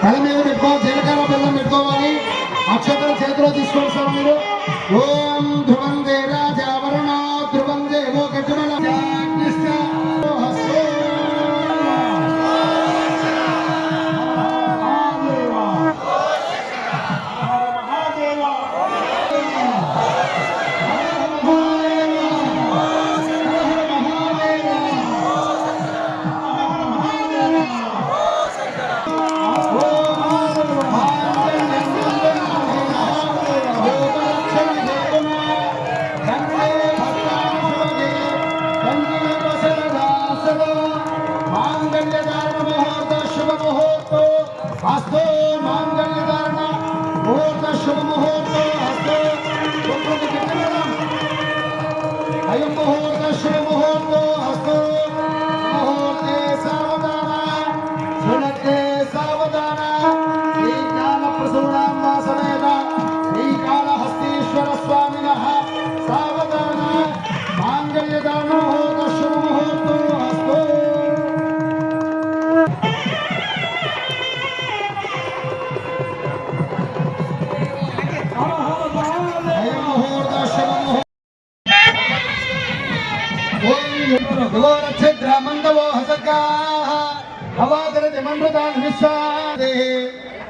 తల మీద పెట్టుకోవాలి, జీలకర్ర బెల్లం పెట్టుకోవాలి. అక్షతలు చేతిలో తీసుకోవాలి సార్ మీరు. ఓం ధ్రువం దేరాజావరణ ధ్రువం దేవో గజమల हस्तो मांगल्य धारण मुहूर्त शुभ मुहूर्त हस्तो अयम मुहूर्त शुभ मुहूर्त हस्तो मुहूर्ते सावधान सुनते सावधान श्री ज्ञान प्रसूनांबा समेत श्री कालहस्तीश्वर स्वामिनः सावधान मांगल्य धारण मुहूर्त शुभ मुहूर्त हस्तो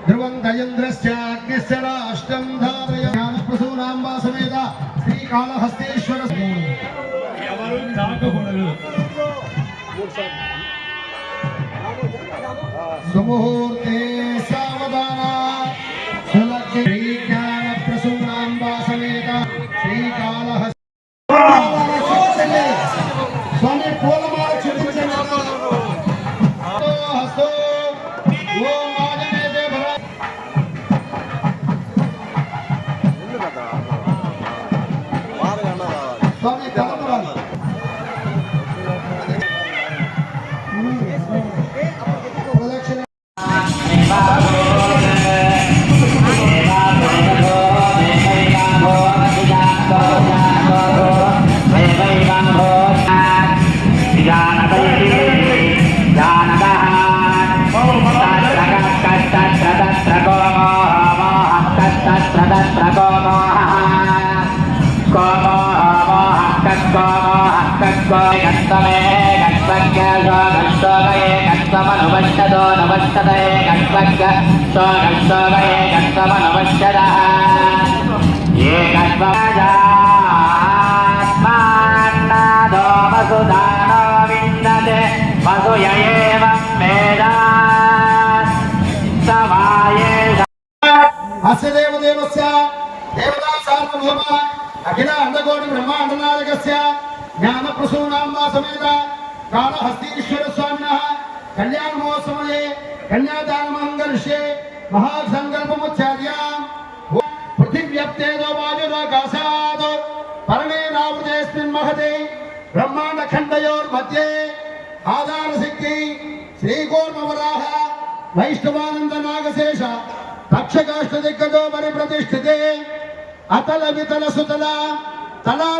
ध्रुवं दयन्द्रस्याग्निस्य राष्ट्रं धारयामि प्रसूनांबा समेत श्रीकालहस्तीश्वर सुमुहूर्ते सावधान श्रीज्ञान प्रसूनांबा समेत श्रीकालहस्ती स्वामी पूलमाल हस्तो ओम आजमेदे भरा स्वामी प्रदक्षिण अखिल अंडकोटि ब्रह्मांडनायकस्य ज्ञान प्रसूनांबा समेत कालहस्तीश्वर स्वामिनः कल्याण महोत्सवे कन्यादान मंगलश्ये महासंकल्पमुच्चार्यां पृथिव्यप्तेदो वायुराकाशात् परमेनावृतेऽस्मिन् महते ब्रह्मांड खण्डयोर्मध्ये आधारशक्ति श्रीकूर्मवराह वैष्णवानंद नागशेष तक्षकाष्ठदिग्गजो परिप्रतिष्ठिते अतल वितल सुतल तला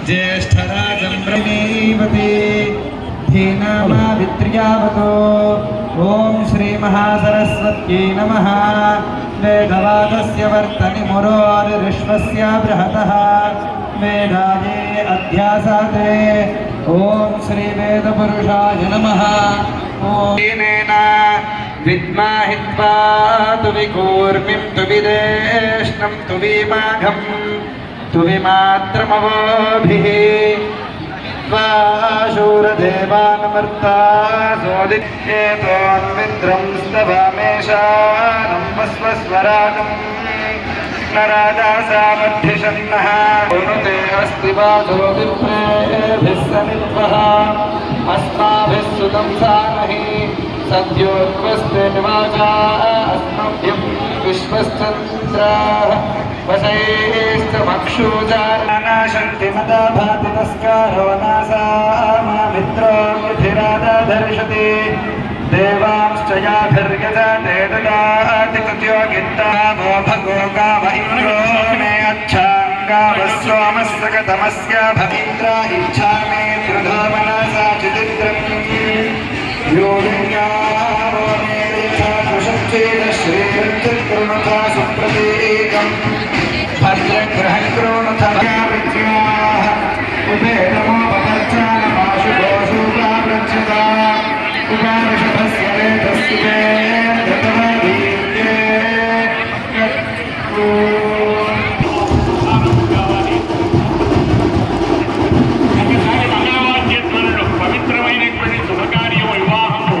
ज्येष्ठराजं ब्रह्मीवते धीनामा वित्र्यावतो ओम श्री महासरस्वत्यै नमः वेदवादस्य वर्तनि मुरोरिश्वस्य बृहतः वेदाये अध्यासाते ओम श्री वेदपुरुषाय नमः ओम तेनेना विद्माहित्वा तु विकूर्मिं तु विदेष्णं तु विमाघम् तुविमात्रमवोभिः शूरदेवानमर्ता सोदित्येतोन्मित्रं स्तवामेशानं वस्वस्वराजम् न राजा सामर्थ्यशन्नः उनुते अस्ति वाचो विप्रेभिः समित्वः अस्माभिः सुतं सामहि सद्योद्वस्ते निवाचा अस्मभ्यं विश्वश्चन्द्राः वशैस्तमक्षूजानाशन्ति मदा भाति तस्कारो नासा मामित्रो मिथिरादर्शति देवांश्च याभिर्यजते ददाति तद्योगिन्दावो भगो गाव इन्द्रो मे अच्छाङ्गावः सोमस्य गतमस्य भवीन्द्रा इच्छा मे दृढो मनसा चिदित्रम् योगिन्यावो मे ऋषच्चेद श्रीरञ्जत्कृणुता सुप्रतीकम् भद्रग्रहं कृणुत भयावृत्याः उभे नमो पतच्चानमाशुभोषुकावृच्छता उपावृषभस्य वेदस्तुते दतवदीर्ये పవిత్రమైనటువంటి శుభకార్యము వివాహము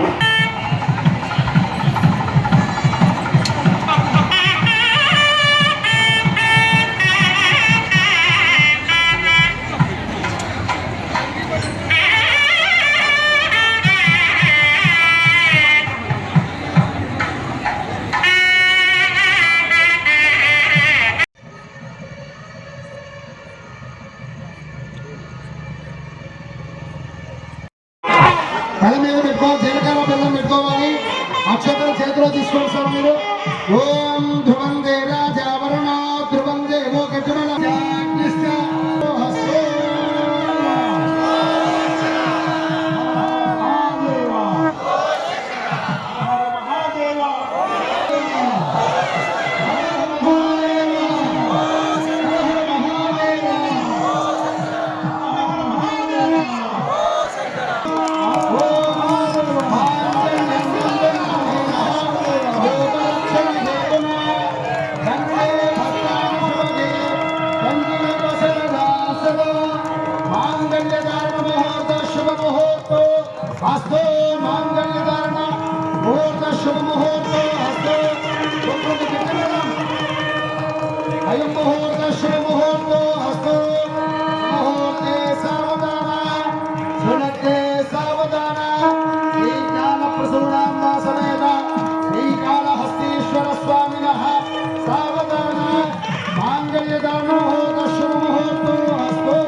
తల మీద పెట్టుకోవాలి, జీలకర్ర బెల్లం పెట్టుకోవాలి, అక్షతలు చేతిలో తీసుకోండి సార్ మీరు. ఓం ధ్రువం దే రాజా వరుణ ధ్రువం దేవో గజమల हस्तो मांगल्यधारण मुहूर्त शुभ मुहूर्त हस्तो अयं मुहूर्त शुभ मुहूर्त हस्तो मुहूर्ते सावधान सुनते सावधान श्री ज्ञान प्रसूनाम समेत श्री कालहस्तीश्वर स्वामिनः सावधान मांगल्यधारण मुहूर्त शुभ मुहूर्त हस्तो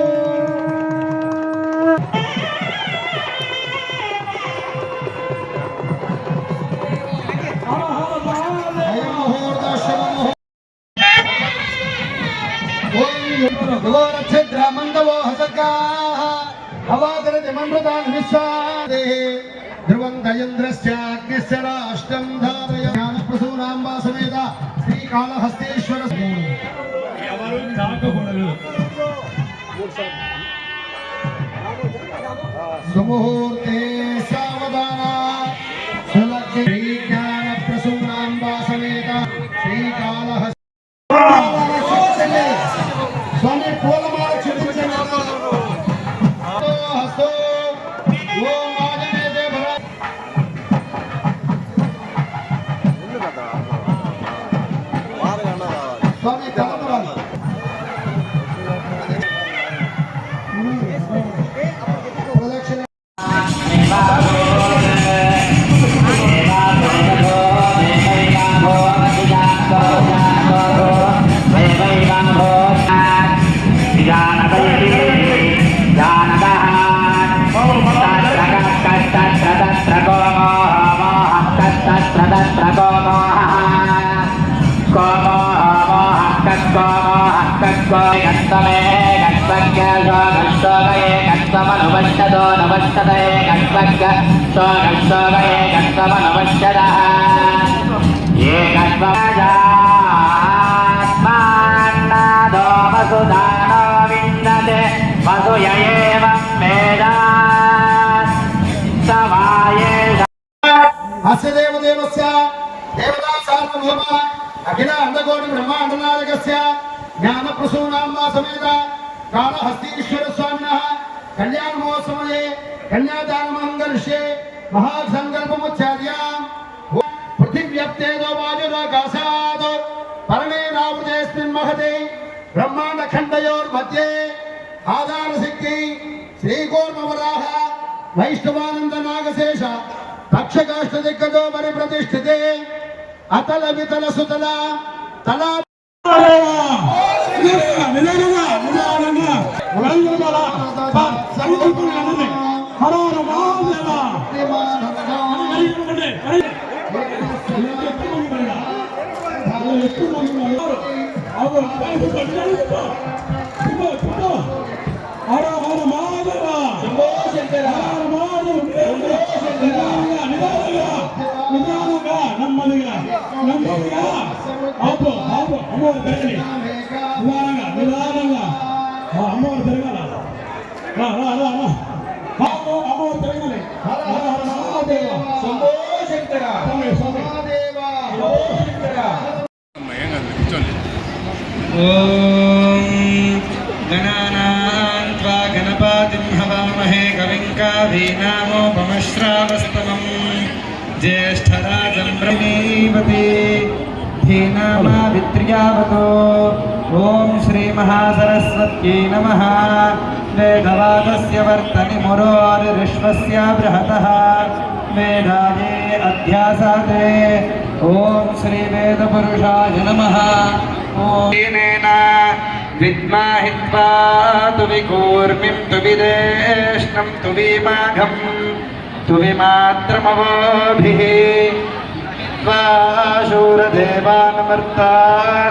ध्रुवो हसर्गाः अवादरति मन्मृतान् विश्वादेः ध्रुवं दयन्द्रस्याग्निस्य राष्ट्रं धारय ज्ञानप्रसूनाम्बा समेत श्रीकालहस्तेश्वर सुमुहूर्ते सावधान सुलग्ने श्रीज्ञानप्रसूनाम्बा समेत श्रीकालहस्ते स्वामी पूलमाल చూపించండి హస్తో ఓం ఆజనేయ భర స్వామి కలపవాలి ప్రదక్షిణ अस्य देवदेवस्य देवता सार्वभौम अखिल अंडकोटि ब्रह्मांडनायकस्य ज्ञानप्रसूनाम्बा समेत कालहस्तीश्वर स्वामिनः कल्याण महोत्सवे कन्यादानमङ्गलश्ये महासङ्कल्पमुच्चार्यां पृथिव्यप्तेदो वायुराकाशात् परमेनावृतेऽस्मिन् महते ब्रह्माण्डखण्डयोर्मध्ये आधारशक्ति श्रीकूर्मवराह वैष्णवानंद नागशेष तक्षकाष्ठदिग्गजो परिप्रतिष्ठिते अतल वितल सुतल तला गणानां त्वा गणपतिं हवामहे कविं कवीनामोपमश्रावस्तमं ज्येष्ठराजं ब्रह्मीवते धीनामावित्र्यावतो ॐ श्रीमहासरस्वत्यै नमः वेदवादस्य वर्तनि मुरोरिश्वस्य बृहतः वेदाये अध्यासाते ॐ श्रीवेदपुरुषाय नमः ॐ विद्माहित्वा तु विकूर्मिं तु विदेष्णं तु विमाघं तु विमात्रमवोभिः त्वा शूरदेवानमर्ता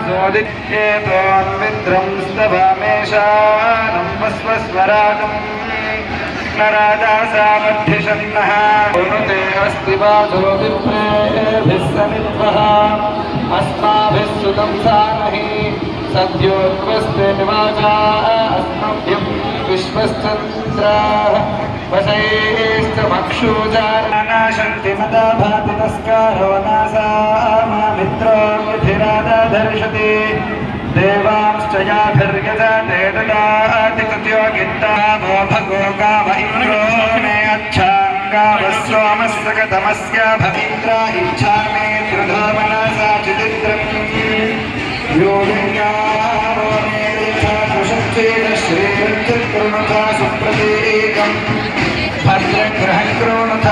सोदित्येतोन्विन्द्रं स्तवामेशानं वस्वस्वराजम् न राजा सामर्थ्यशन्नः उनुते अस्ति वाचो विप्रेभिः समित्वः अस्माभिः सुतं सामहि सद्योत्वस्ते निवाचा अस्मभ्यं विश्वश्चन्द्राः वशैस्तमक्षूचारानाशन्ति मदा भाति तस्कारो नासा मित्रो मिथिरादर्शति देवांश्च याभिर्यजते ददाति तद्योगिता वो भगो गाव इन्द्रो मे अच्छाङ्गावः सोमस्य गतमस्य भवीन्द्रा इच्छा मे त्रिधो मनसा चिदित्रम् योगिन्यावो मे रेखाकुशच्चेद श्रीरञ्जत्कृणुता सुप्रतीकम् भद्रग्रहं कृणुत